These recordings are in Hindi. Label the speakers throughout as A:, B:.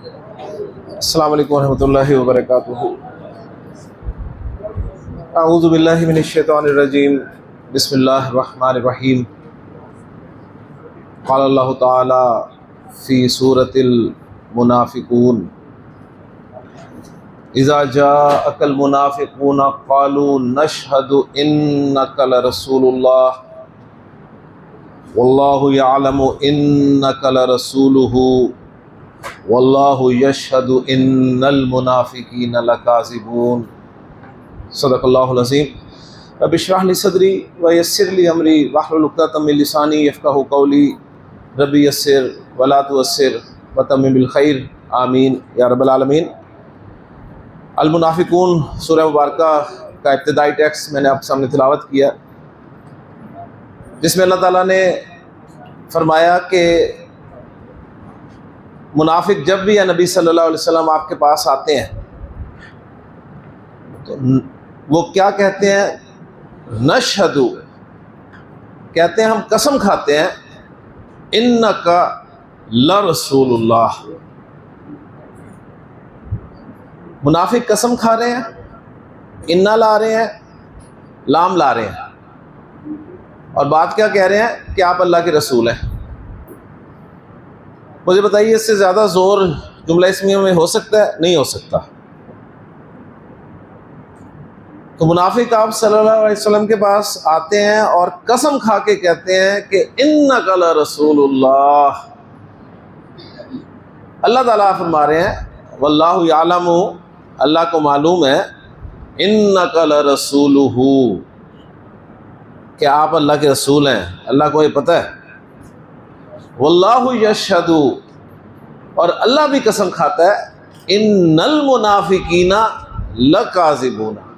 A: अस्सलामु अलैकुम वरहमतुल्लाहि वबरकातुहू। अऊज़ु बिल्लाहि मिनश शैतानिर रजीम। बिस्मिल्लाहिर रहमानिर रहीम। क़ाल अल्लाहु तआला फ़ी सूरतिल मुनाफ़िक़ून इज़ा जाअकल मुनाफ़िक़ून क़ालू नशहदु इन्नका लरसूलुल्लाह वल्लाहु यअलमु इन्नका लरसूलुहु वल्लाहु यशहदु इन्नल मुनाफ़िक़ीन लकाज़िबून। सदक़ल्लाहुल अज़ीम। रब्बि इश्रह ली सदरी व यस्सिर ली अमरी वहलुल उक़दतम मिन लिसानी यफ़क़हू क़ौली। रब्बि यस्सिर व ला तुअस्सिर व तम्मिम बिल खैर। आमीन या रब्बल आलमीन। अल मुनाफ़िक़ून सूरह मुबारका का इब्तिदाई टेक्स्ट मैंने आपके सामने तिलावत किया, जिसमें अल्लाह ताला ने फरमाया कि मुनाफिक जब भी या नबी सल्लल्लाहु अलैहि वसल्लम आपके पास आते हैं तो वो क्या कहते हैं? नशहदु, कहते हैं हम कसम खाते हैं, इन्नका लरसूलुल्लाह। मुनाफिक कसम खा रहे हैं, इन्ना ला रहे हैं, लाम ला रहे हैं, और बात क्या कह रहे हैं कि आप अल्लाह के रसूल हैं। मुझे बताइए, इससे ज़्यादा ज़ोर जुमला इस्मिया में हो सकता है? नहीं हो सकता। तो मुनाफिक आप सल्लल्लाहु अलैहि वसल्लम के पास आते हैं और कसम खा के कहते हैं कि इन्नका लरसूलुल्लाह। अल्लाह ताला फरमा रहे हैं वल्लाहु यअलमु, अल्लाह को मालूम है, इन्नका लरसूलुहु, कि आप अल्लाह के रसूल हैं। अल्लाह को ये पता है। वल्लाहु यशहदु, और अल्लाह भी कसम खाता है, इन्नल मुनाफिकीना लकाज़िबूना।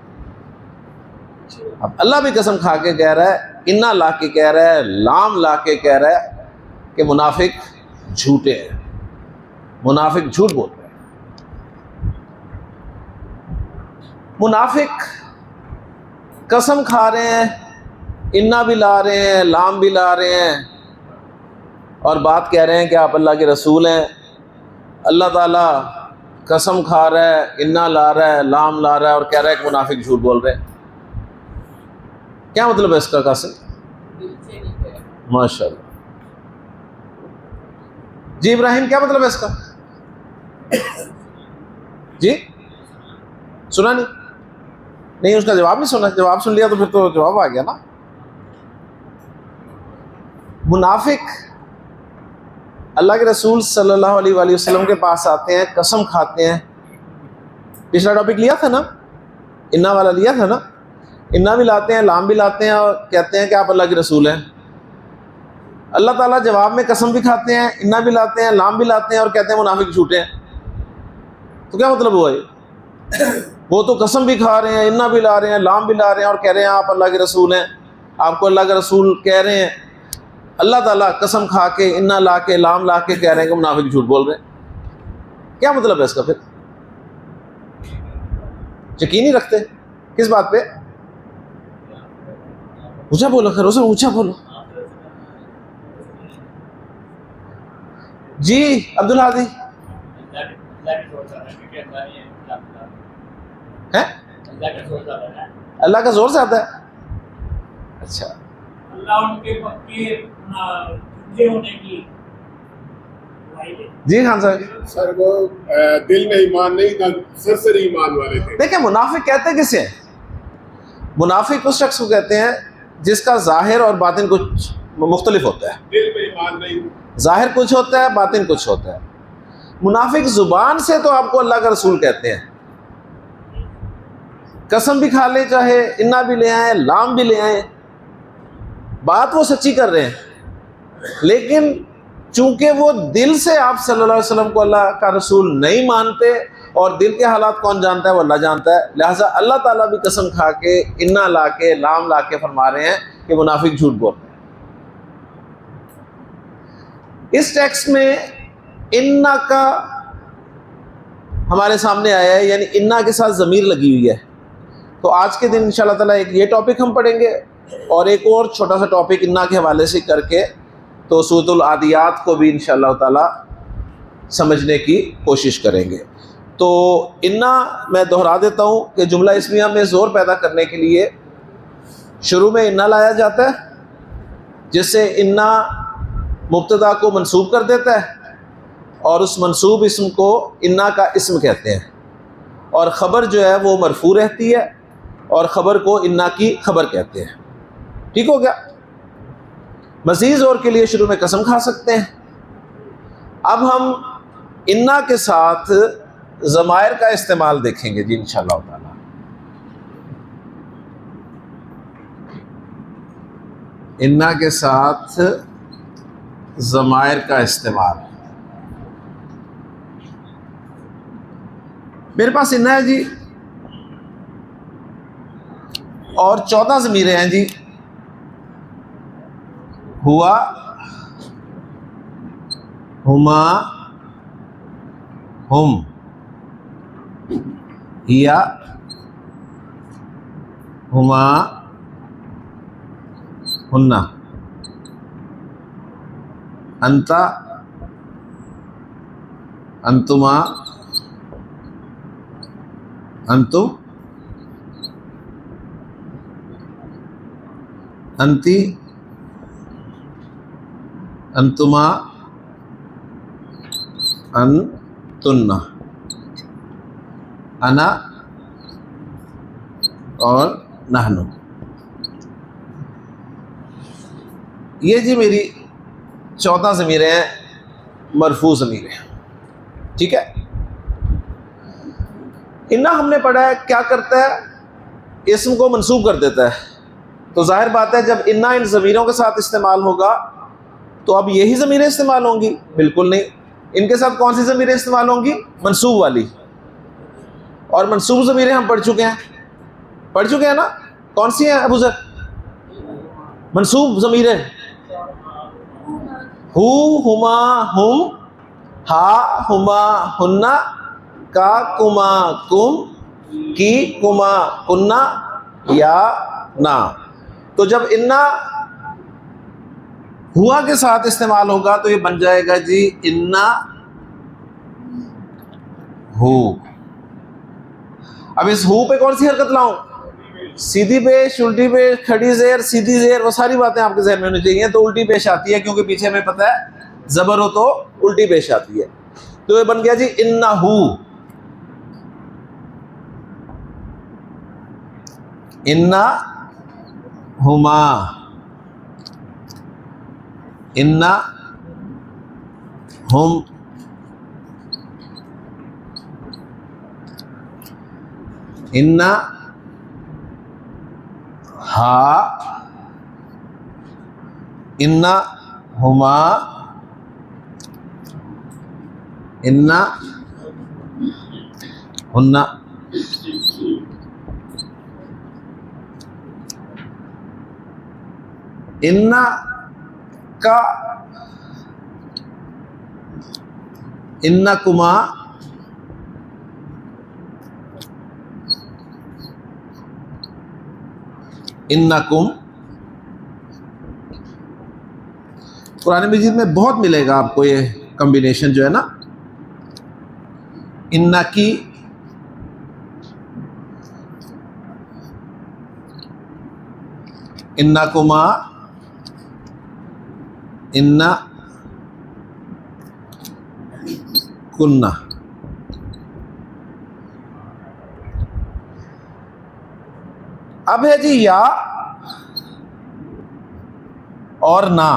A: अब अल्लाह भी कसम खा के कह रहा है, इन्ना ला के कह रहा है, लाम ला के कह रहा है कि मुनाफिक झूठे हैं, मुनाफिक झूठ बोल रहे हैं। मुनाफिक कसम खा रहे हैं, इन्ना भी ला रहे हैं, लाम भी ला रहे हैं, और बात कह रहे हैं कि आप अल्लाह के रसूल हैं। अल्लाह ताला कसम खा रहा है, इन्ना ला रहा है, लाम ला रहा है, और कह रहा है कि मुनाफिक झूठ बोल रहे हैं। क्या मतलब है इसका कासिम? माशाअल्लाह जी। इब्राहिम, क्या मतलब है इसका? जी सुना नहीं? नहीं, उसका जवाब नहीं सुना। जवाब सुन लिया तो फिर तो जवाब आ गया ना। मुनाफिक अल्लाह के रसूल सल्लल्लाहु अलैहि वसल्लम के पास आते हैं, कसम खाते हैं। पिछला टॉपिक लिया था ना, इन्ना वाला लिया था ना। इन्ना भी लाते हैं, लाम भी लाते हैं, और कहते हैं कि आप अल्लाह के रसूल हैं। अल्लाह ताला जवाब में कसम भी खाते हैं, इन्ना भी लाते हैं, लाम भी लाते हैं, और कहते हैं मुनाफिक झूठे हैं। तो क्या मतलब हुआ ये? वो तो कसम भी खा रहे हैं, इन्ना भी ला रहे हैं, लाम भी ला रहे हैं, और कह रहे हैं आप अल्लाह के रसूल हैं। आपको अल्लाह का रसूल कह रहे हैं, अल्लाह ताला कसम खा के, इन्ना ला के, लाम ला के कह रहे हैं कि मुनाफिक झूठ बोल रहे हैं। क्या मतलब है इसका? फिर यकीन नहीं रखते किस बात पे? ऊंचा बोलो, खैर उसे ऊंचा बोलो जी। अब्दुल हादी है? अल्लाह का जोर से आता है। अच्छा,
B: अल्लाह उनके पक्के होने की।
A: जी खान साहब।
C: सर वो दिल में ईमान नहीं था, सर ईमान वाले थे।
A: देखिए, मुनाफिक कहते हैं किसे? मुनाफिक उस शख्स को कहते हैं जिसका जाहिर और बातिन कुछ मुख्तलिफ होता है।
C: दिल में ईमान नहीं,
A: जाहिर कुछ होता है, बातिन कुछ होता है। मुनाफिक जुबान से तो आपको अल्लाह का रसूल कहते हैं, कसम भी खा ले, चाहे इन्ना भी ले आए, लाम भी ले आए, बात वो सच्ची कर रहे हैं, लेकिन चूंकि वो दिल से आप सल्लल्लाहु अलैहि वसल्लम को अल्लाह का रसूल नहीं मानते, और दिल के हालात कौन जानता है? वो अल्लाह जानता है। लिहाजा अल्लाह ताला भी कसम खा के, इन्ना ला के, लाम ला के फरमा रहे हैं कि मुनाफिक झूठ बोल रहे हैं। इस टेक्स्ट में इन्ना का हमारे सामने आया है, यानी इन्ना के साथ ज़मीर लगी हुई है। तो आज के दिन इंशाअल्लाह ताला एक ये टॉपिक हम पढ़ेंगे, और एक और छोटा सा टॉपिक इन्ना के हवाले से करके तो सूरतुल आदियात को भी इंशाअल्लाह ताला समझने की कोशिश करेंगे। तो इन्ना मैं दोहरा देता हूँ कि जुमला इस्मिया में ज़ोर पैदा करने के लिए शुरू में इन्ना लाया जाता है, जिससे इन्ना मुब्तदा को मंसूब कर देता है और उस मंसूब इसम को इन्ना का इसम कहते हैं, और ख़बर जो है वो मरफू रहती है और ख़बर को इन्ना की खबर कहते हैं। ठीक हो गया। मज़ीद ज़ोर के लिए शुरू में कसम खा सकते हैं। अब हम इन्ना के साथ ज़मायर का इस्तेमाल देखेंगे जी इंशाअल्लाह ताला। इन्ना के साथ ज़मायर का इस्तेमाल। मेरे पास इन्ना है जी और 14 ज़मीरें हैं जी। हुआ, हुमा, हुम, हिया, हुमा, हुन्ना, अंता, अंतुमा, अंतुम, अंती, अंतुमा, अंतुन्ना, अना और नहनु। ये जी मेरी 14 ज़मीरें हैं, मरफू ज़मीरें। ठीक है। इन्ना हमने पढ़ा है क्या करता है, इस्म को मंसूब कर देता है। तो जाहिर बात है जब इन्ना इन ज़मीरों के साथ इस्तेमाल होगा तो अब यही ज़मीरें इस्तेमाल होंगी? बिल्कुल नहीं। इनके साथ कौन सी ज़मीरें इस्तेमाल होंगी? मंसूब वाली। और मंसूब ज़मीरें हम पढ़ चुके हैं ना। कौन सी हैं अबू ज़र? मंसूब ज़मीरें हु, हुमा, हुम, हा, हुमा, हुन्ना, का, कुमा, कुम, की, कुमा, कुन्ना, या, ना। तो जब इन्ना हुआ के साथ इस्तेमाल होगा तो ये बन जाएगा जी इन्ना हु। अब इस हु पे कौन सी हरकत लाऊं? सीधी पेश, उल्टी पेश, खड़ी ज़ेर, सीधी ज़ेर, वो सारी बातें आपके ज़हन में होनी चाहिए। तो उल्टी पेश आती है क्योंकि पीछे में पता है ज़बर हो तो उल्टी पेश आती है। तो ये बन गया जी इन्ना हु। इन्ना हुमा, इन्ना हुम, इन्ना हा, इन्ना हुमा, इन्ना हुन्ना। इन्ना का, इन्ना कुमा, इन्ना कुम। कुरान मजीद में बहुत मिलेगा आपको ये कॉम्बिनेशन जो है ना, इन्ना की, इन्ना कुमा, इन्ना कुन्ना। अब है जी या और ना।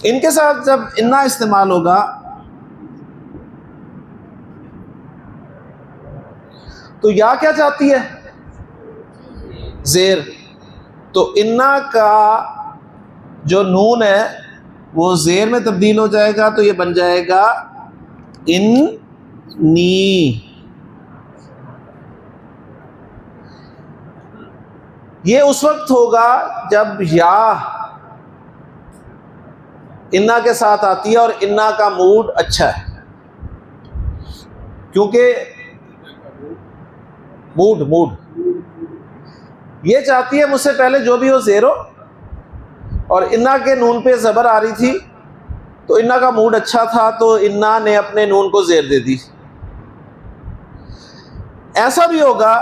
A: इनके साथ जब इन्ना इस्तेमाल होगा तो या क्या चाहती है? ज़ेर। तो इन्ना का जो नून है वो ज़ेर में तब्दील हो जाएगा, तो ये बन जाएगा इन नी। ये उस वक्त होगा जब या इन्ना के साथ आती है और इन्ना का मूड अच्छा है, क्योंकि मूड ये चाहती है मुझसे पहले जो भी हो ज़ेर हो, और इन्ना के नून पे ज़बर आ रही थी तो इन्ना का मूड अच्छा था तो इन्ना ने अपने नून को जेर दे दी। ऐसा भी होगा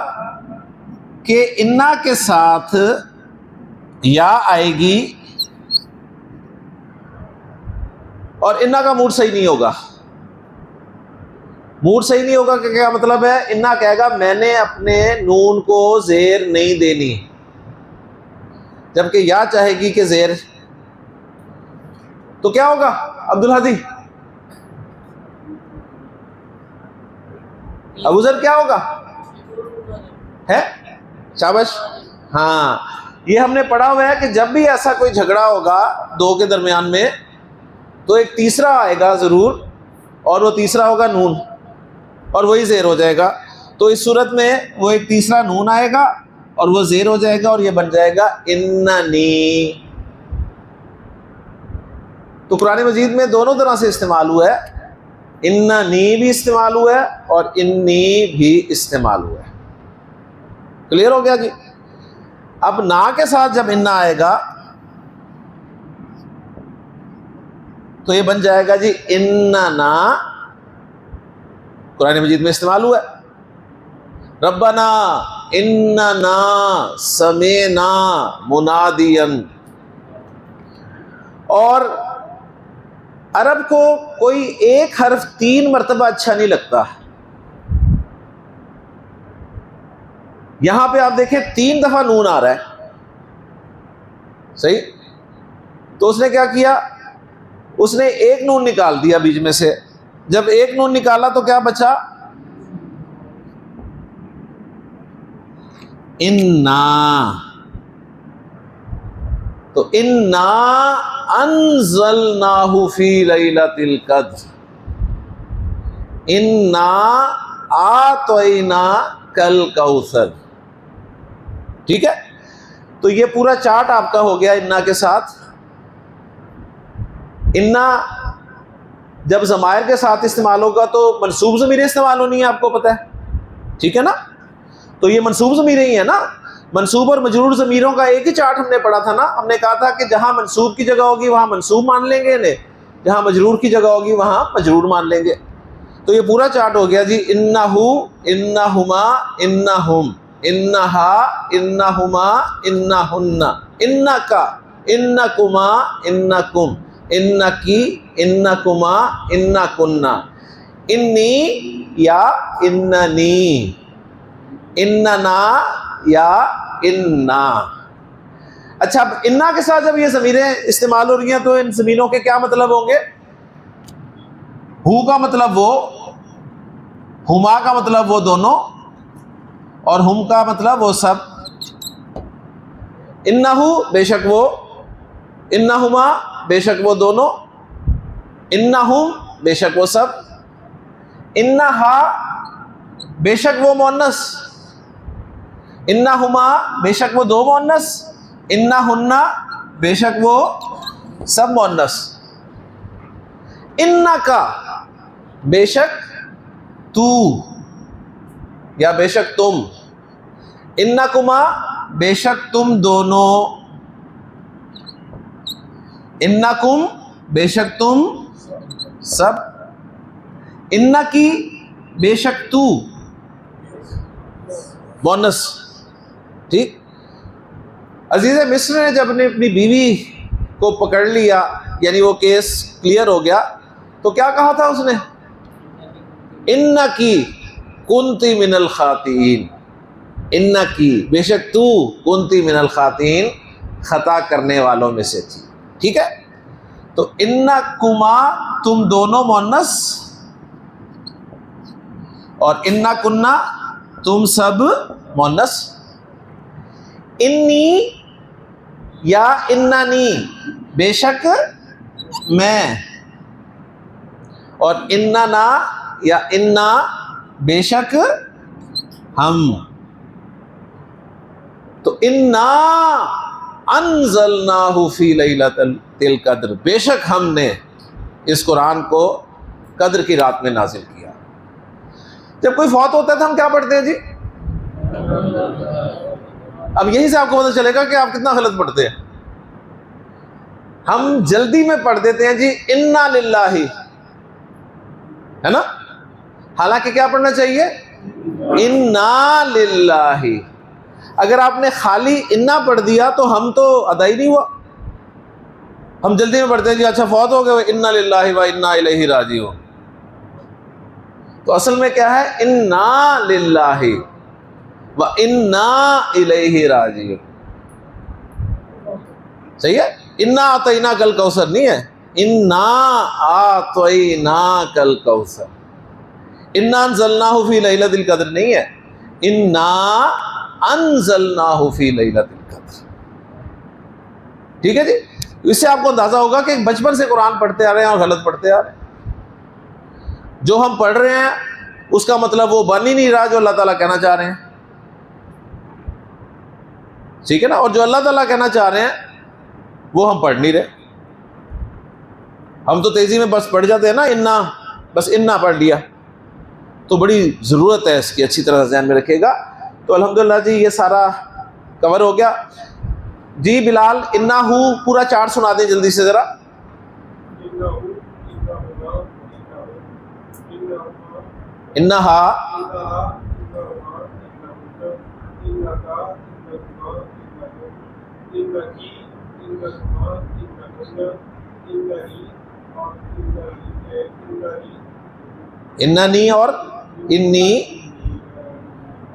A: कि इन्ना के साथ या आएगी और इन्ना का मूड सही नहीं होगा। मूड सही नहीं होगा क्या मतलब है? इन्ना कहेगा मैंने अपने नून को जेर नहीं देनी, जबकि या चाहेगी कि जेर। तो क्या होगा अब्दुल हादी, अबूजर, क्या होगा? है शाबाश। हाँ, ये हमने पढ़ा हुआ है कि जब भी ऐसा कोई झगड़ा होगा दो के दरमियान में तो एक तीसरा आएगा ज़रूर, और वो तीसरा होगा नून, और वही ज़ेर हो जाएगा। तो इस सूरत में वो एक तीसरा नून आएगा और वो ज़ेर हो जाएगा और ये बन जाएगा इन्ननी। तो कुरान मजीद में दोनों तरह से इस्तेमाल हुआ है, इन्ननी भी इस्तेमाल हुआ है और इन्नी भी इस्तेमाल हुआ है। क्लियर हो गया जी? अब ना के साथ जब इन्ना आएगा तो ये बन जाएगा जी इन्नना। कुरान मजीद में इस्तेमाल हुआ है, रब्बना इन्नना समेना मुनादियन। और अरब को कोई एक हर्फ 3 मरतबा अच्छा नहीं लगता। यहां पे आप देखें 3 दफा नून आ रहा है, सही? तो उसने क्या किया? उसने एक नून निकाल दिया बीच में से। जब एक नून निकाला तो क्या बचा? इन्ना। तो इन्ना अंज़लनाहु फी लैलतिल क़द्र, इन्ना आतैना कल कौसर। ठीक है, तो ये पूरा चार्ट आपका हो गया इन्ना के साथ। इन्ना जब ज़मायर के साथ इस्तेमाल होगा तो मनसूब ज़मीरें इस्तेमाल होनी है, आपको पता है, ठीक है ना? तो ये मनसूब ज़मीरें ही है ना। मनसूब और मजरूर ज़मीरों का एक ही चार्ट हमने पढ़ा था ना। हमने कहा था कि जहां मनसूब की जगह होगी वहां मनसूब मान लेंगे इन्हें, जहां मजरूर की जगह होगी वहां मजरूर मान लेंगे। तो ये पूरा चार्ट हो गया जी। इन्नहु, इन्नहुमा, इन्नहुम, इन्नहा, इन्नहुमा, इन्नहुन्ना, इन्नका, इन्नकुमा, इन्नकुम, इन्नकी, इन्नकुमा, इन्नकुन्ना, इन्नी या इन्ननी, इन्नना या इन्ना। अच्छा, अब इन्ना के साथ जब ये ज़मीरें इस्तेमाल हो रही हैं तो इन ज़मीरों के क्या मतलब होंगे? हु का मतलब वो, हुमा का मतलब वो दोनों, और हुम का मतलब वो सब। इन्नहु बेशक वो, इन्नहुमा बेशक वो दोनों, इन्नहुम बेशक वो सब, इन्नहा बेशक वो मुअन्नस, इन्नहुमा बेशक वो दो मुअन्नस, इन्नहुन्ना बेशक वो सब मुअन्नस, इन्नका बेशक तू या बेशक तुम, इन्नकुमा बेशक तुम दोनों, इन्नकुम बेशक तुम सब, इन्नकी बेशक तू बोनस। ठीक। अजीज़ मिस्र ने जब ने अपनी बीवी को पकड़ लिया, यानी वो केस क्लियर हो गया, तो क्या कहा था उसने? इन्नकी कुंती मिनल खातीन, इन्नकी बेशक तू कुंती मिनल खातीन, खता करने वालों में से थी। ठीक है, तो इन्नकुमा तुम दोनों मुअन्नस, और इन्ना कुन्ना तुम सब मुअन्नस, इन्नी या इन्नानी बेशक मैं, और इन्नाना या इन्ना बेशक हम। तो इन्ना अंज़लनाहु फी लैलतिल क़द्र, बेशक हमने इस कुरान को कद्र की रात में नाजिल किया। जब कोई फौत होता है तो हम क्या पढ़ते हैं जी? अब यहीं से आपको पता चलेगा कि आप कितना गलत पढ़ते हैं। हम जल्दी में पढ़ देते हैं जी इन्ना लिल्लाही, है ना, हालांकि क्या पढ़ना चाहिए, इन्ना लिल्लाही। अगर आपने खाली इन्ना पढ़ दिया तो हम तो अदा ही नहीं हुआ, हम जल्दी में पढ़ते हैं जी अच्छा फौत हो गए, इन्ना लिल्लाही व इन्ना इलैहि राजिऊन। तो असल में क्या है, इन्ना लिल्लाही व इन्ना इलैहि राजिऊन। सही है, इन्ना आतैना कल कौसर नहीं है, इन्ना आतैना कल कौसर। इन्ना अंज़लनाहु फी लैलतिल क़द्र नहीं है, इन्ना अंज़लनाहु फी लैलतिल क़द्र। ठीक है जी, इससे आपको अंदाजा होगा कि बचपन से कुरान पढ़ते आ रहे हैं और गलत पढ़ते आ रहे हैं। जो हम पढ़ रहे हैं उसका मतलब वो बन ही नहीं रहा जो अल्लाह ताला कहना चाह रहे हैं, ठीक है ना। और जो अल्लाह ताला कहना चाह रहे हैं वो हम पढ़ नहीं रहे। हम तो तेजी में बस पढ़ जाते हैं ना, इन्ना, बस इन्ना पढ़ लिया। तो बड़ी ज़रूरत है इसकी, अच्छी तरह ध्यान में रखिएगा। तो अल्हम्दुलिल्लाह जी ये सारा कवर हो गया जी। बिलाल इन्ना हु पूरा चार्ट सुना दें जल्दी से ज़रा। इन्ना हा, इन्ना नी और इन्नी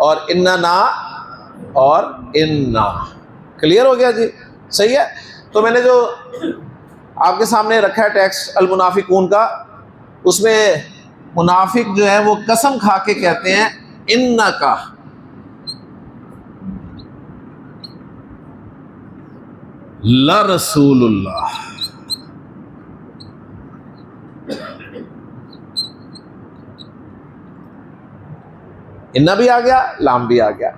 A: और इन्ना ना और इन्ना। क्लियर हो गया जी, सही है। तो मैंने जो आपके सामने रखा है टेक्स्ट अल मुनाफिकून का, उसमें मुनाफिक जो है वो कसम खा के कहते हैं इन्ना का, ला रसूलुल्लाह। इन्ना भी आ गया, लाम भी आ गया।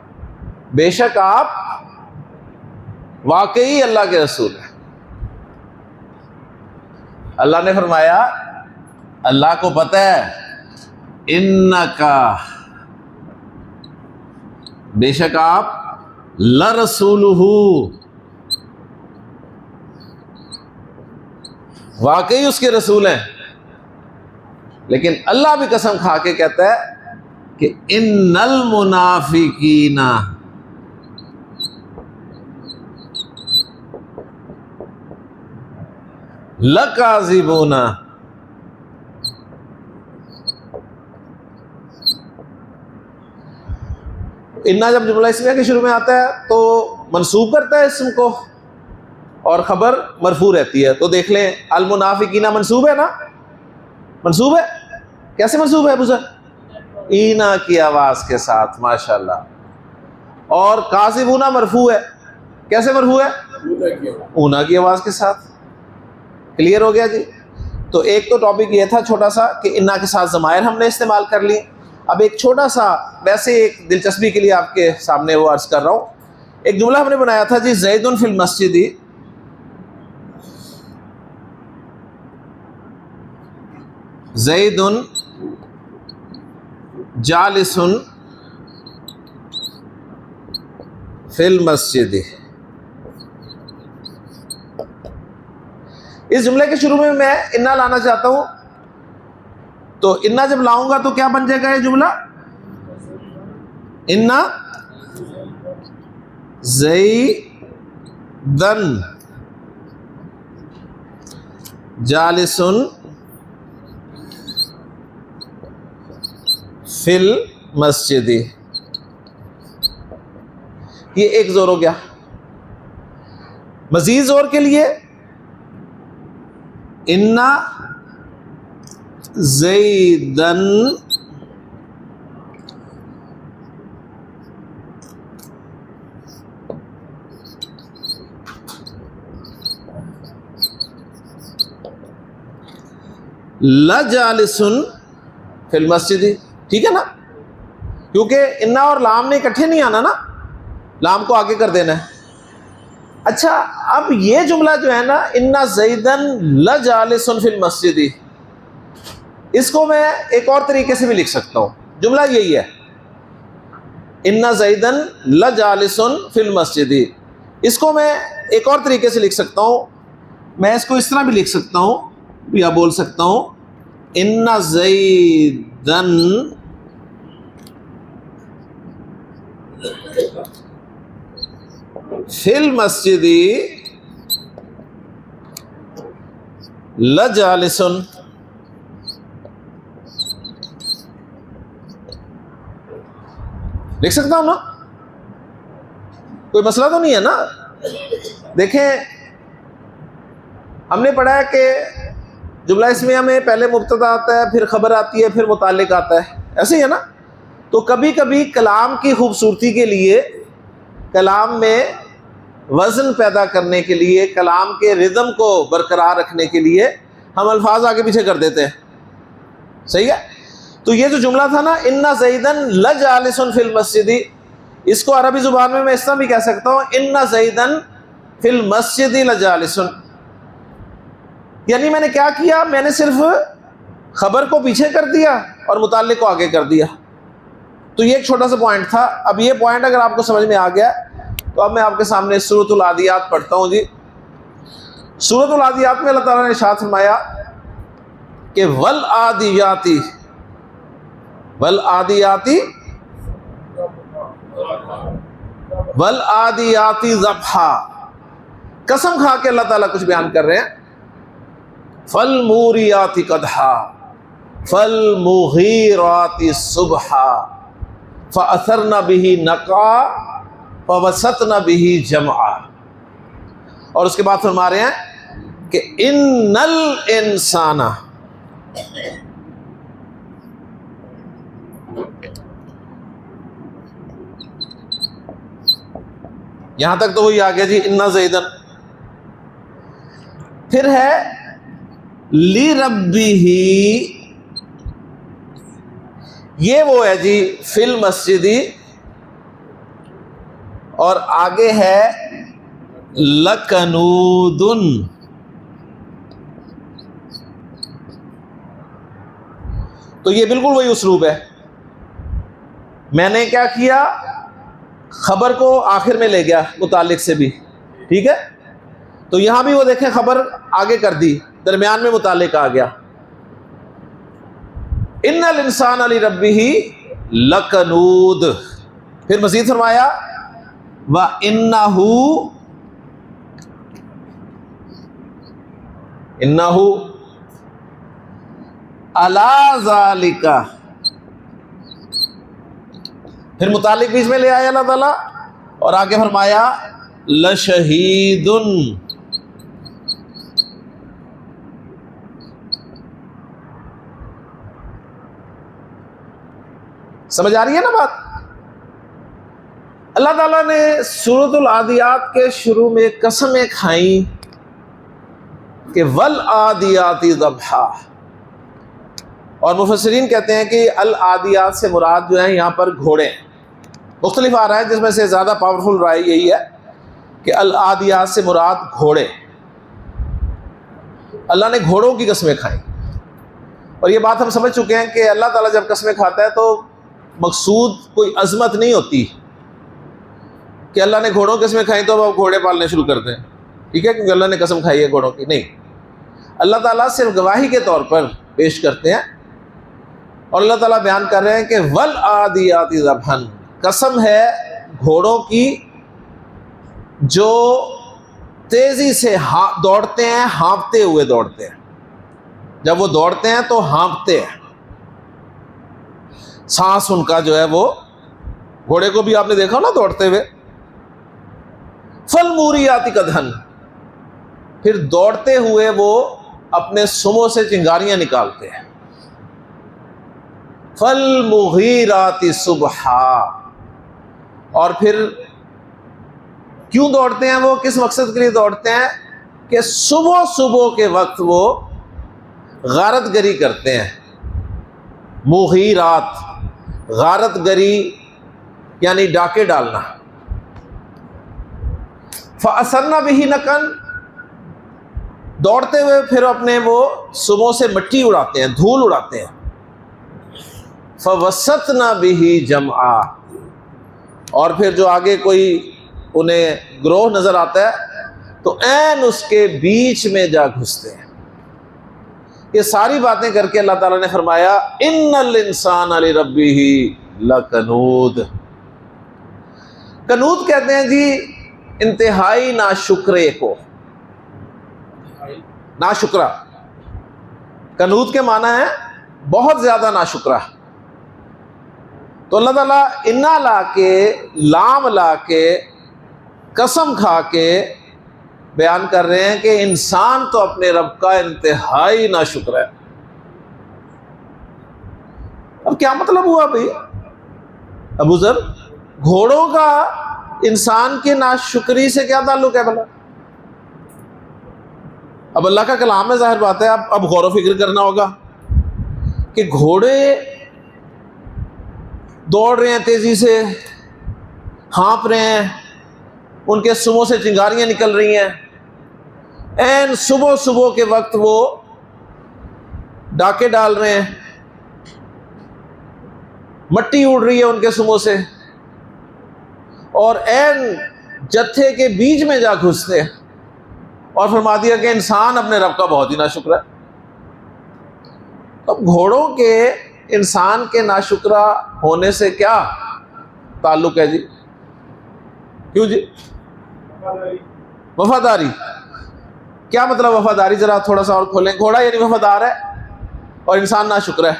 A: बेशक आप वाकई अल्लाह के रसूल हैं। अल्लाह ने फरमाया, अल्लाह को पता है इन्ना का, बेशक आप ला रसूलुहु, वाकई उसके रसूल हैं। लेकिन अल्लाह भी कसम खा के कहता है कि इन्नल मुनाफिकीना लकाज़िबूना। इन्ना जब जुमला इस्मिया के शुरू में आता है तो मंसूब करता है इसम को और खबर मरफू रहती है। तो देख लें, अल मुनाफिकीना मंसूब है ना, मंसूब है। कैसे मंसूब है बुज़र? ईना की आवाज़ के साथ, माशाल्लाह। और काज़िबूना मरफू है, कैसे मरफू है? ऊना की आवाज़ के साथ। क्लियर हो गया जी। तो एक तो टॉपिक ये था छोटा सा कि इन्ना के साथ ज़मायर हमने इस्तेमाल कर लिए। अब एक छोटा सा, वैसे एक दिलचस्पी के लिए आपके सामने वो अर्ज़ कर रहा हूँ। एक जुमला हमने बनाया था जी, ज़ैदुन फिल मस्जिदी। ज़ैदुन जालिसुन फिल मस्जिदी। इस जुमले के शुरू में मैं इन्ना लाना चाहता हूं। तो इन्ना जब लाऊंगा तो क्या बन जाएगा ये जुमला? इन्ना ज़ैदन जालिसुन फिल मस्जिदी। ये एक जोर हो गया। मजीद जोर के लिए इन्ना ज़ैदन लजालिसुन फिल मस्जिदी। ठीक है ना, क्योंकि इन्ना और लाम ने इकट्ठे नहीं आना ना, लाम को आगे कर देना है। अच्छा, अब ये जुमला जो है ना, इन्ना ज़ैदन लजालिसुन फिल मस्जिदी, इसको मैं एक और तरीके से भी लिख सकता हूँ। जुमला यही है, इन्ना ज़ैदन लजालिसुन फिल मस्जिदी। इसको मैं एक और तरीके से लिख सकता हूँ, मैं इसको इस तरह भी लिख सकता हूँ या बोल सकता हूँ, इन्ना ज़ैदन फिल मस्जिदी लजालिसुन। लिख सकता हूं ना, कोई मसला तो नहीं है ना। देखें, हमने पढ़ा है कि जुमला इसमिया में पहले मुब्तदा आता है, फिर खबर आती है, फिर मुताल्लिक आता है, ऐसे ही है ना। तो कभी कभी कलाम की खूबसूरती के लिए, कलाम में वज़न पैदा करने के लिए, कलाम के रिदम को बरकरार रखने के लिए हम अल्फाज आगे पीछे कर देते हैं, सही है। तो ये जो जुमला था ना, इन्ना ज़ैदन लजालिसुन फिल मस्जिदी, इसको अरबी ज़ुबान में मैं इस तरह भी कह सकता हूँ, इन्ना ज़ैदन फिल मस्जिदी लजालिसुन। यानी मैंने क्या किया, मैंने सिर्फ खबर को पीछे कर दिया और मुताल्लिक को आगे कर दिया। तो ये एक छोटा सा पॉइंट था। अब ये पॉइंट अगर आपको समझ में आ गया तो अब मैं आपके सामने सूरतुल आदियात पढ़ता हूँ जी। सूरतुल आदियात में अल्लाह ताला ने इरशाद फरमाया कि वल आदियाती, वल आदियाती, वल आदियाती ज़ब्हा। कसम खा के अल्लाह ताला कुछ बयान कर रहे हैं। फल मूरियाती कदहा, फल मुगीराती सुबहा, फ़असरना बिही नक़ा, फ़वसतना बिही जमआ। और उसके बाद फरमा रहे हैं कि इन्नल इंसाना, यहां तक तो वही आ गया जी, इन्ना ज़ैदन। फिर है ली रब्बिही, ये वो है जी फिल मस्जिदी, और आगे है लकनूदुन। तो ये बिल्कुल वही उसलूब है। मैंने क्या किया, खबर को आखिर में ले गया मुतालिक से भी, ठीक है। तो यहां भी वो देखें, खबर आगे कर दी, दरमियान में मुतालिक आ गया। इन्नल इंसान अली रब्बिही लकनूद। फिर मजीद फरमाया व इन्नहू, इन्नहू अला ज़ालिका। फिर मुतालिक बीच में ले आया अल्लाह ताला और आगे फरमाया लशहीदुन। समझ आ रही है ना बात। अल्लाह ताला ने सूरतुल आदियात के शुरू में कसमें खाई कि वल आदियाती ज़ब्हा। और मुफस्सिरीन कहते हैं कि अल आदियात से मुराद जो है यहाँ पर घोड़े। मुख्तलिफ आ रहा है, जिसमें से ज़्यादा पावरफुल राय यही है कि अल आदियात से मुराद घोड़े। अल्लाह ने घोड़ों की कसमें खाई। और ये बात हम समझ चुके हैं कि अल्लाह ताला जब कसमें खाता है तो मकसूद कोई अजमत नहीं होती कि अल्लाह ने घोड़ों की कसमें खाई तो अब आप घोड़े पालने शुरू करते हैं, ठीक है, क्योंकि अल्लाह ने कसम खाई है घोड़ों की। नहीं, अल्लाह ताला सिर्फ गवाही के तौर पर पेश करते हैं। और अल्लाह ताला बयान कर रहे हैं कि वल आदियाती ज़ब्हन, कसम है घोड़ों की जो तेज़ी से दौड़ते हैं, हाँफते हुए दौड़ते हैं। जब वो दौड़ते हैं तो हाँफते हैं, सांस उनका जो है वो, घोड़े को भी आपने देखा ना दौड़ते हुए। फल मूरियाती कदहन, फिर दौड़ते हुए वो अपने सुमों से चिंगारियां निकालते हैं। फल मुगीराती सुबहा, और फिर क्यों दौड़ते हैं वो, किस मकसद के लिए दौड़ते हैं कि सुबह सुबह के वक्त वो गारत गरी करते हैं। मुगीरात, गारत गरी यानी डाके डालना। फ़असरना बिही नक़न, दौड़ते हुए फिर अपने वो सुबह से मिट्टी उड़ाते हैं, धूल उड़ाते हैं। फ़वसतना बिही जमआ, और फिर जो आगे कोई उन्हें ग्रोह नज़र आता है तो ऐन उसके बीच में जा घुसते हैं। ये सारी बातें करके अल्लाह ताला ने फरमाया इन्नल इंसान अली रब्बिही लकनूद। कनूद कहते हैं जी इंतहाई नाशुक्रे को, नाशुक्रा। कनूद के माना है बहुत ज्यादा नाशुक्रा। तो अल्लाह ताला इन्ना ला के, लाम ला के, कसम खा के बयान कर रहे हैं कि इंसान तो अपने रब का इंतहाई नाशुक्र है। अब क्या मतलब हुआ भाई अबू ज़र, घोड़ों का इंसान की नाशुक्री से क्या ताल्लुक है भला? अब अल्लाह का कलाम है, जाहिर बात है। अब गौर व फिक्र करना होगा कि घोड़े दौड़ रहे हैं, तेजी से हाँप रहे हैं, उनके सुबह से चिंगारियां निकल रही हैं, ऐन सुबह सुबह के वक्त वो डाके डाल रहे हैं, मट्टी उड़ रही है उनके सुबह से, और ऐन जत्थे के बीच में जा घुसते हैं और फरमा दिया कि इंसान अपने रब का बहुत ही नाशुक्र है। अब घोड़ों के इंसान के नाशुक्रा होने से क्या ताल्लुक है जी? क्यों जी? वफादारी। क्या मतलब वफादारी? जरा थोड़ा सा और खोलें। घोड़ा यानी वफादार है और इंसान नाशुक्र है।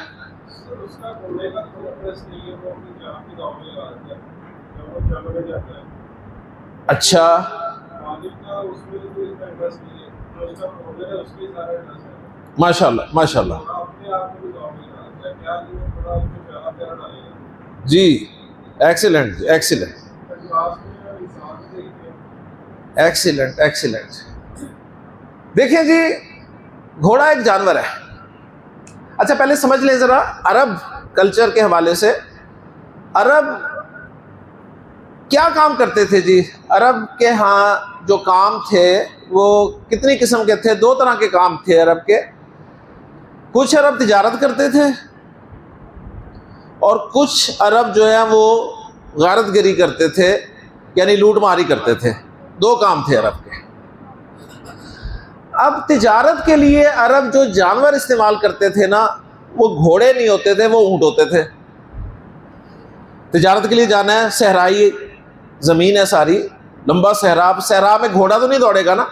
A: अच्छा, माशाल्लाह माशाल्लाह जी, एक्सीलेंट एक्सीलेंट एक्सीलेंट एक्सीलेंट। देखिए जी, घोड़ा एक जानवर है। अच्छा, पहले समझ लें जरा अरब कल्चर के हवाले से, अरब क्या काम करते थे जी? अरब के यहाँ जो काम थे वो कितनी किस्म के थे? दो तरह के काम थे अरब के। कुछ अरब तिजारत करते थे और कुछ अरब जो है वो गारतगरी करते थे, यानी लूट मारी करते थे। दो काम थे अरब के। अब तिजारत के लिए अरब जो जानवर इस्तेमाल करते थे ना, वो घोड़े नहीं होते थे, वो ऊंट होते थे। तिजारत के लिए जाना है, सहराई ज़मीन है सारी, लंबा सहरा। अब सहरा में घोड़ा तो नहीं दौड़ेगा ना,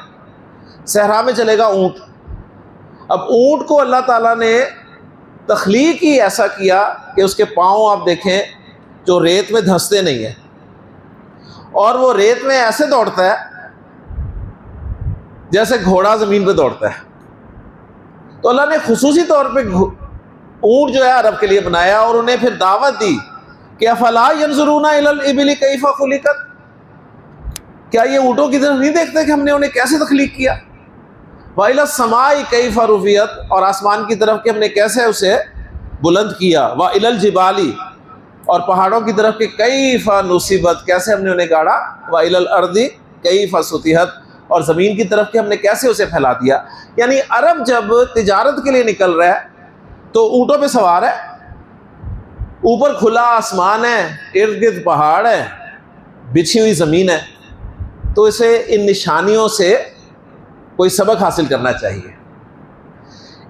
A: सहरा में चलेगा ऊंट। अब ऊंट को अल्लाह ताला ने तख्लीक ही ऐसा किया कि उसके पाँव आप देखें जो रेत में धंसते नहीं है, और वो रेत में ऐसे दौड़ता है जैसे घोड़ा ज़मीन पे दौड़ता है। तो अल्लाह ने खुसूसी तौर पे ऊंट जो है अरब के लिए बनाया, और उन्हें फिर दावत दी कि अफला यंजुरूना इलल इबिली कैफा खुलिकत, क्या ये ऊँटों की तरफ नहीं देखते कि हमने उन्हें कैसे तख्लीक किया? वाइला समाई कैफा रुफियत, और आसमान की तरफ कि हमने कैसे उसे बुलंद किया। व इलल जिबाली, और पहाड़ों की तरफ के कैफा नुसीबत, कैसे हमने उन्हें गाड़ा। व इलल अर्दी कैफा सुतिहत, और ज़मीन की तरफ के हमने कैसे उसे फैला दिया। यानी अरब जब तिजारत के लिए निकल रहा है तो ऊँटों पे सवार है, ऊपर खुला आसमान है, इर्द गिर्द पहाड़ है, बिछी हुई ज़मीन है। तो इसे इन निशानियों से कोई सबक हासिल करना चाहिए।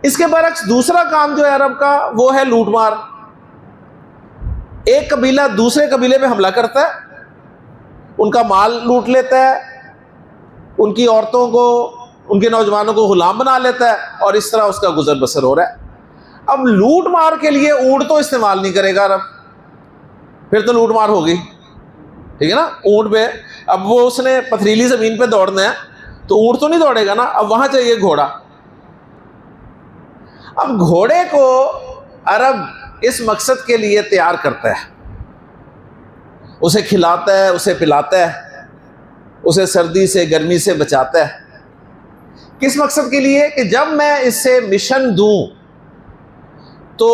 A: इसके बरक्स दूसरा काम जो है अरब का, वो है लूटमार। एक कबीला दूसरे कबीले पे हमला करता है, उनका माल लूट लेता है, उनकी औरतों को, उनके नौजवानों को गुलाम बना लेता है, और इस तरह उसका गुजर बसर हो रहा है। अब लूट मार के लिए ऊंट तो इस्तेमाल नहीं करेगा अरब, फिर तो लूट मार होगी, ठीक है ना। ऊंट पे अब वो उसने पथरीली ज़मीन पे दौड़ना है तो ऊंट तो नहीं दौड़ेगा ना, अब वहां चाहिए घोड़ा। अब घोड़े को अरब इस मकसद के लिए तैयार करता है, उसे खिलाता है, उसे पिलाता है, उसे सर्दी से गर्मी से बचाता है। किस मकसद के लिए? कि जब मैं इससे मिशन दूं तो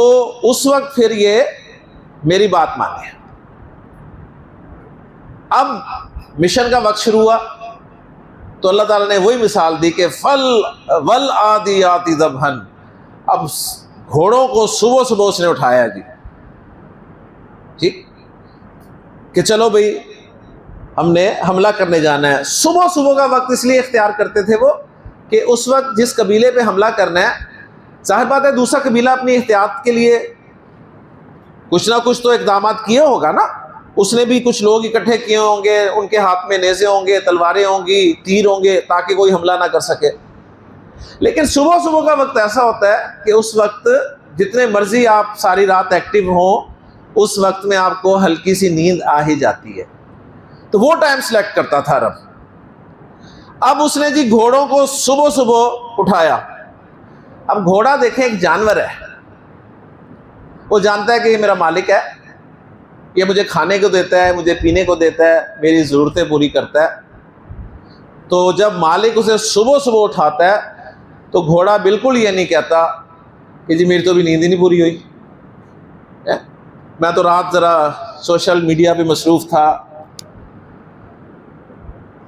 A: उस वक्त फिर ये मेरी बात माने। अब मिशन का वक्त शुरू हुआ तो अल्लाह ताला ने वही मिसाल दी कि वल आदियाति दबहन। अब घोड़ों को सुबह सुबह उसने उठाया जी, ठीक, कि चलो भाई हमने हमला करने जाना है। सुबह सुबह का वक्त इसलिए इख्तियार करते थे वो कि उस वक्त जिस कबीले पे हमला करना है, जाहिर बात है दूसरा कबीला अपनी एहतियात के लिए कुछ ना कुछ तो इकदाम किए होगा ना, उसने भी कुछ लोग इकट्ठे किए होंगे, उनके हाथ में नेज़े होंगे, तलवारें होंगी, तीर होंगे, ताकि कोई हमला ना कर सके। लेकिन सुबह सुबह का वक्त ऐसा होता है कि उस वक्त जितने मर्जी आप सारी रात एक्टिव हों, उस वक्त में आपको हल्की सी नींद आ ही जाती है। तो वो टाइम सेलेक्ट करता था अरब। अब उसने जी घोड़ों को सुबह सुबह उठाया। अब घोड़ा देखें एक जानवर है, वो जानता है कि ये मेरा मालिक है, ये मुझे खाने को देता है, मुझे पीने को देता है, मेरी ज़रूरतें पूरी करता है। तो जब मालिक उसे सुबह सुबह उठाता है तो घोड़ा बिल्कुल ये नहीं कहता कि जी मेरी तो भी नींद ही नहीं पूरी हुई है, मैं तो रात ज़रा सोशल मीडिया पे मसरूफ़ था,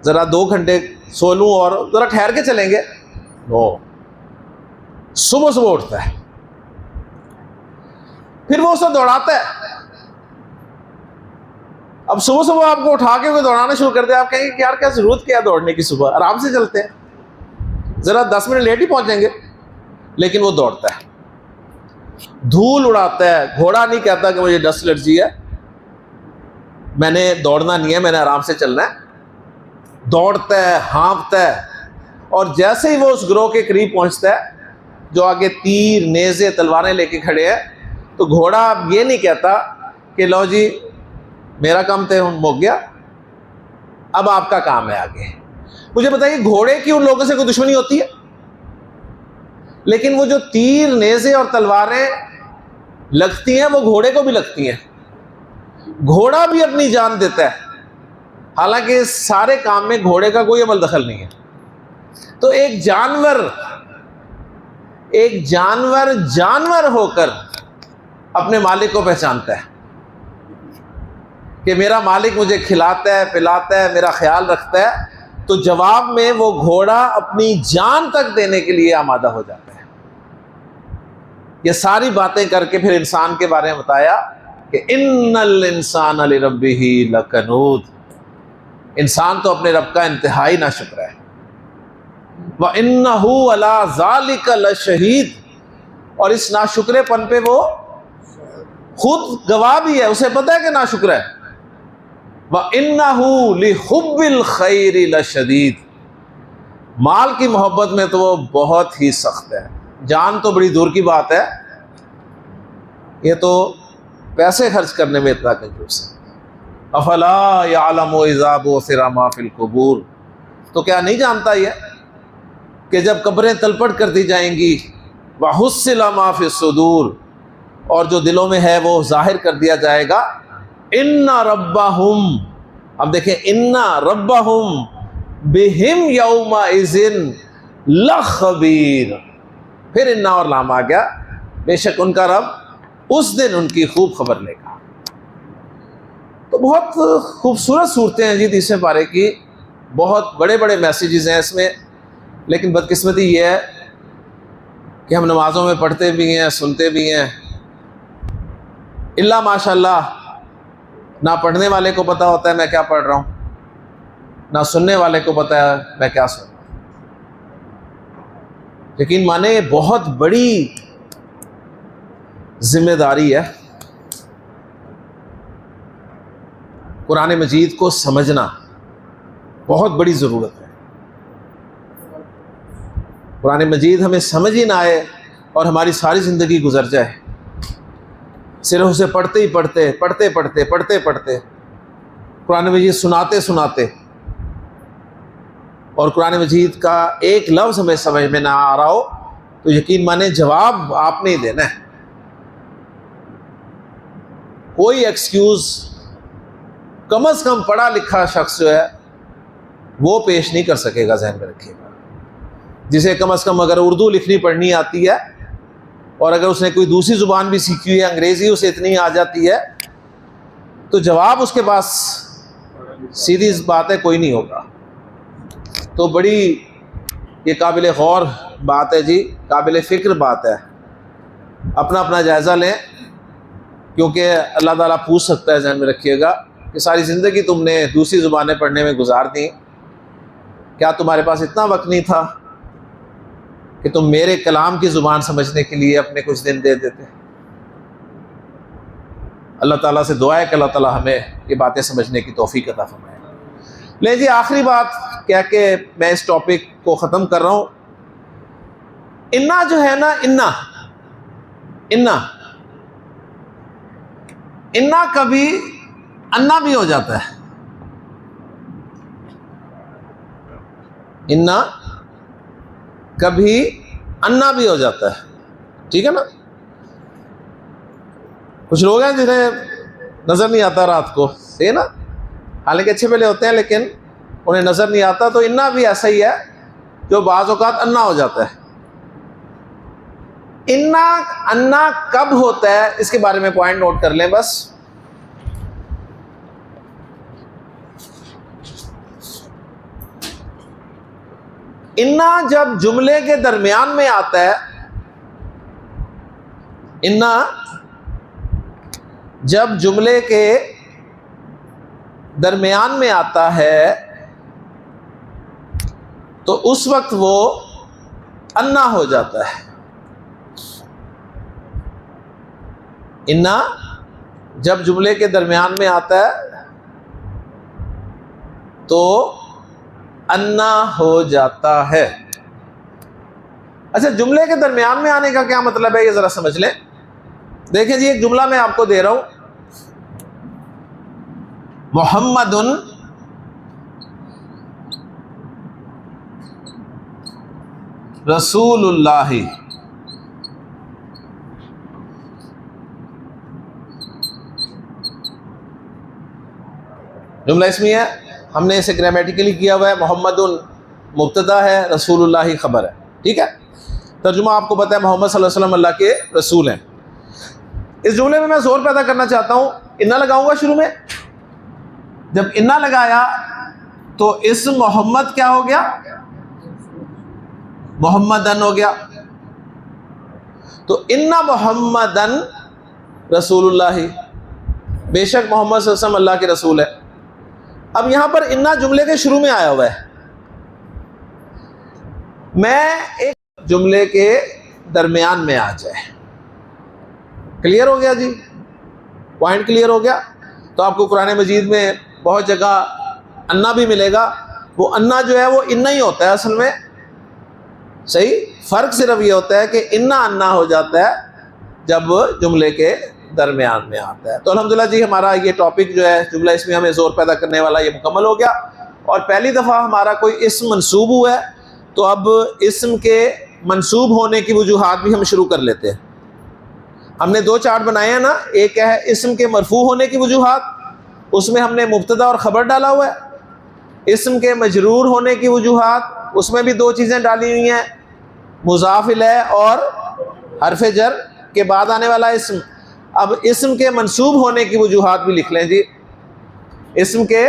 A: ज़रा 2 घंटे सो लूँ और ज़रा ठहर के चलेंगे। नो, सुबह सुबह उठता है, फिर वो उसे दौड़ाता है। अब सुबह सुबह आपको उठा के कोई दौड़ाना शुरू कर दे, आप कहेंगे कि यार क्या जरूरत क्या है दौड़ने की, सुबह आराम से चलते हैं, जरा 10 मिनट लेट ही पहुंचेंगे। लेकिन वो दौड़ता है, धूल उड़ाता है। घोड़ा नहीं कहता कि मुझे डस्ट एलर्जी है, मैंने दौड़ना नहीं है, मैंने आराम से चलना है। दौड़ता है, हाँफता है, और जैसे ही वो उस गिरोह के करीब पहुंचता है जो आगे तीर, नेज़े, तलवारें लेके खड़े हैं, तो घोड़ा अब ये नहीं कहता कि लो जी मेरा काम तय हो गया, अब आपका काम है आगे। मुझे बताइए घोड़े की उन लोगों से कोई दुश्मनी होती है? लेकिन वो जो तीर, नेज़े और तलवारें लगती हैं वो घोड़े को भी लगती हैं। घोड़ा भी अपनी जान देता है, हालांकि इस सारे काम में घोड़े का कोई अमल दखल नहीं है। तो एक जानवर होकर अपने मालिक को पहचानता है कि मेरा मालिक मुझे खिलाता है, पिलाता है, मेरा ख्याल रखता है, तो जवाब में वो घोड़ा अपनी जान तक देने के लिए आमादा हो जाता है। ये सारी बातें करके फिर इंसान के बारे में बताया कि इन्नल इंसान लिरब्बिही लकनूद, इंसान तो अपने रब का इंतहाई नाशुक्र है। व इन्नहु अला ज़ालिका लशहीद, और इस नाशुक्रेपन पे वो खुद गवाह भी है, उसे पता है कि नाशुक्र है। व इन्नहु लिहुब्बिल खैरि लशदीद, माल की मोहब्बत में तो वो बहुत ही सख्त है। जान तो बड़ी दूर की बात है, ये तो पैसे खर्च करने में इतना कंजूस है। अफला यअलमु इज़ा बुसिरा मा फिल कुबूर, तो क्या नहीं जानता ये कि जब कब्रें तलपट कर दी जाएंगी, व हुस्सिला मा फिस सुदूर, और जो दिलों में है वो जाहिर कर दिया जाएगा। इन्ना रब्बाहुम, अब देखें, इन्ना रब्बाहुम बिहिम यौमा इज़िन लखबीर, फिर इन्ना और लाम आ गया, बेशक उनका रब उस दिन उनकी खूब खबर लेगा। तो बहुत खूबसूरत सूरतें हैं जी तीसरे पारे की, बहुत बड़े बड़े मैसेजेस हैं इसमें। लेकिन बदकिस्मती ये है कि हम नमाज़ों में पढ़ते भी हैं, सुनते भी हैं, इल्ला माशाल्लाह ना पढ़ने वाले को पता होता है मैं क्या पढ़ रहा हूँ, ना सुनने वाले को पता है मैं क्या सुन रहा हूँ। यकीन माने बहुत बड़ी जिम्मेदारी है कुरान मजीद को समझना, बहुत बड़ी ज़रूरत है। कुरान मजीद हमें समझ ही ना आए और हमारी सारी ज़िंदगी गुजर जाए सिर्फ उसे पढ़ते ही पढ़ते कुरान मजीद सुनाते सुनाते, और कुरान मजीद का एक लफ्ज़ हमें समझ में ना आ रहा हो तो यकीन माने जवाब आपने ही देना है। कोई एक्सक्यूज़ कम अज़ कम पढ़ा लिखा शख्स जो है वो पेश नहीं कर सकेगा, ज़हन में रखिएगा। जिसे कम अज़ कम अगर उर्दू लिखनी पढ़नी आती है और अगर उसने कोई दूसरी ज़ुबान भी सीखी हुई है, अंग्रेज़ी उसे इतनी आ जाती है, तो जवाब उसके पास सीधी बात है कोई नहीं होगा। तो बड़ी ये काबिल गौर बात है जी, काबिल फ़िक्र बात है। अपना अपना जायज़ा लें, क्योंकि अल्लाह ताला पूछ सकता है, ज़हन में रखिएगा। कि सारी ज़िंदगी तुमने दूसरी ज़ुबानें पढ़ने में गुजार दी, क्या तुम्हारे पास इतना वक्त नहीं था कि तुम मेरे कलाम की ज़ुबान समझने के लिए अपने कुछ दिन दे देते? अल्लाह ताला से दुआ है कि अल्लाह ताला हमें ये बातें समझने की तौफीक अता फरमाए। ले जी, आखिरी बात क्या कि मैं इस टॉपिक को ख़त्म कर रहा हूँ। इन्ना जो है ना, इन्ना इन्ना इन्ना कभी अन्ना भी हो जाता है। इन्ना कभी अन्ना भी हो जाता है, ठीक है ना। कुछ लोग हैं जिन्हें नज़र नहीं आता रात को, सही ना, हालांकि अच्छे पहले होते हैं लेकिन उन्हें नज़र नहीं आता। तो इन्ना भी ऐसा ही है जो बाज़ औक़ात अन्ना हो जाता है। इन्ना अन्ना कब होता है इसके बारे में पॉइंट नोट कर लें बस। इन्ना जब जुमले के दरमियान में आता है, इन्ना जब जुमले के दरमियान में आता है तो उस वक्त वो अन्ना हो जाता है। इन्ना जब जुमले के दरमियान में आता है तो अन्ना हो जाता है। अच्छा, जुमले के दरमियान में आने का क्या मतलब है, ये जरा समझ लें। देखें जी, एक जुमला मैं आपको दे रहा हूं, मोहम्मदुन रसूलुल्लाही। जुमला इसमें है, हमने इसे ग्रामेटिकली किया हुआ है। मोहम्मदुन मुब्तदा है, रसूलुल्लाही खबर है, ठीक है। तर्जुमा आपको पता है, मोहम्मद सल्लल्लाहु अलैहि वसल्लम अल्लाह के रसूल हैं। इस जुमले में मैं जोर पैदा करना चाहता हूँ, इन्ना लगाऊंगा शुरू में। जब इन्ना लगाया तो इस मोहम्मद क्या हो गया, मोहम्मदन हो गया। तो इन्ना मोहम्मदन रसूलुल्लाही, बेशक मोहम्मद सल्लल्लाहु अलैहि वसल्लम अल्लाह के रसूल है। अब यहां पर इन्ना जुमले के शुरू में आया हुआ है। मैं एक जुमले के दरमियान में आ जाए, क्लियर हो गया जी, पॉइंट क्लियर हो गया। तो आपको कुरान मजीद में बहुत जगह अन्ना भी मिलेगा। वो अन्ना जो है वो इन्ना ही होता है असल में, सही। फ़र्क सिर्फ ये होता है कि इन्ना अन्ना हो जाता है जब जुमले के दरमियान में आता है। तो अल्हम्दुलिल्लाह जी, हमारा ये टॉपिक जो है जुमला इसमें हमें ज़ोर पैदा करने वाला, ये मुकम्मल हो गया। और पहली दफ़ा हमारा कोई इस्म मंसूब हुआ है, तो अब इस्म के मंसूब होने की वजूहात भी हम शुरू कर लेते हैं। हमने दो चार्ट बनाए हैं ना, एक है इस्म के मरफू होने की वजूहात, उसमें हमने मुब्तदा और ख़बर डाला हुआ है। इस्म के मजरूर होने की वजूहात, उसमें भी दो चीज़ें डाली हुई हैं, मुज़ाफ़ इलैह और हरफ जर के बाद आने वाला इस्म। अब इस्म के मंसूब होने की वजूहात भी लिख लें जी। इस्म के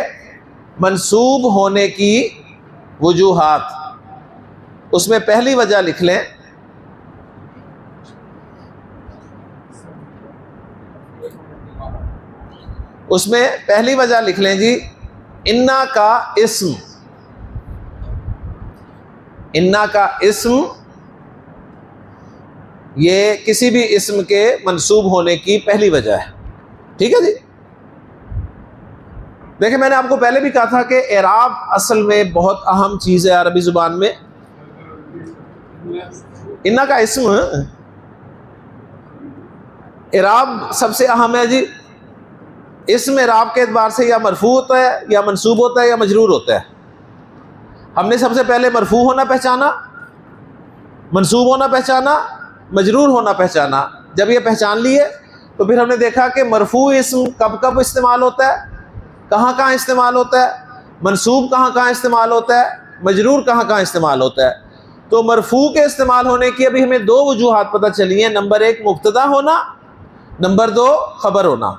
A: मंसूब होने की वजूहात, उसमें पहली वजह लिख लें, उसमें पहली वजह लिख लें जी, इन्ना का इस्म। इन्ना का इस्म ये किसी भी इस्म के मंसूब होने की पहली वजह है, ठीक है जी। देखिए, मैंने आपको पहले भी कहा था कि एराब असल में बहुत अहम चीज़ है अरबी ज़ुबान में। इन्ना का इस्म एराब सबसे अहम है जी। इस्म एराब के एतबार से या मरफू होता है, या मंसूब होता है, या मजरूर होता है। हमने सबसे पहले मरफू होना पहचाना, मंसूब होना पहचाना, मजरूर होना पहचाना। जब ये पहचान लिए तो फिर हमने देखा कि मरफू इस्म कब कब इस्तेमाल होता है, कहाँ कहाँ इस्तेमाल होता है, मंसूब कहाँ कहाँ इस्तेमाल होता है, मजरूर कहाँ कहाँ इस्तेमाल होता है। तो मरफू के इस्तेमाल होने की अभी हमें दो वजूहात पता चली हैं। नंबर एक मुब्तदा होना, नंबर दो खबर होना।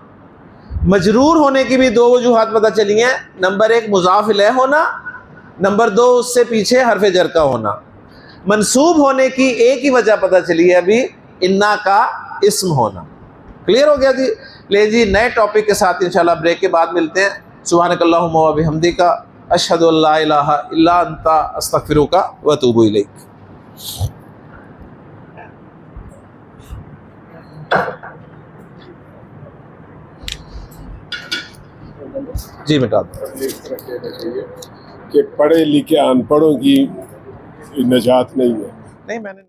A: मजरूर होने की भी दो वजूहात पता चली हैं। नंबर एक मुज़ाफ़ इलैह होना, नंबर दो उससे पीछे हरफ जर का होना। मंसूब होने की एक ही वजह पता चली है अभी, इन्ना का इस्म होना। क्लियर हो गया जी। ले जी नए टॉपिक के साथ इंशाल्लाह ब्रेक के बाद मिलते हैं। सुब्हानकल्लाहुम्मा व बिहम्दिका अशहदु अल्ला इलाहा इल्ला अंता अस्तगफिरुका व अतूबु इलैक। जी बेटा
C: इस तरह कहना चाहिए कि पढ़े लिखे अनपढ़ों की निजात नहीं है।
A: नहीं मैंने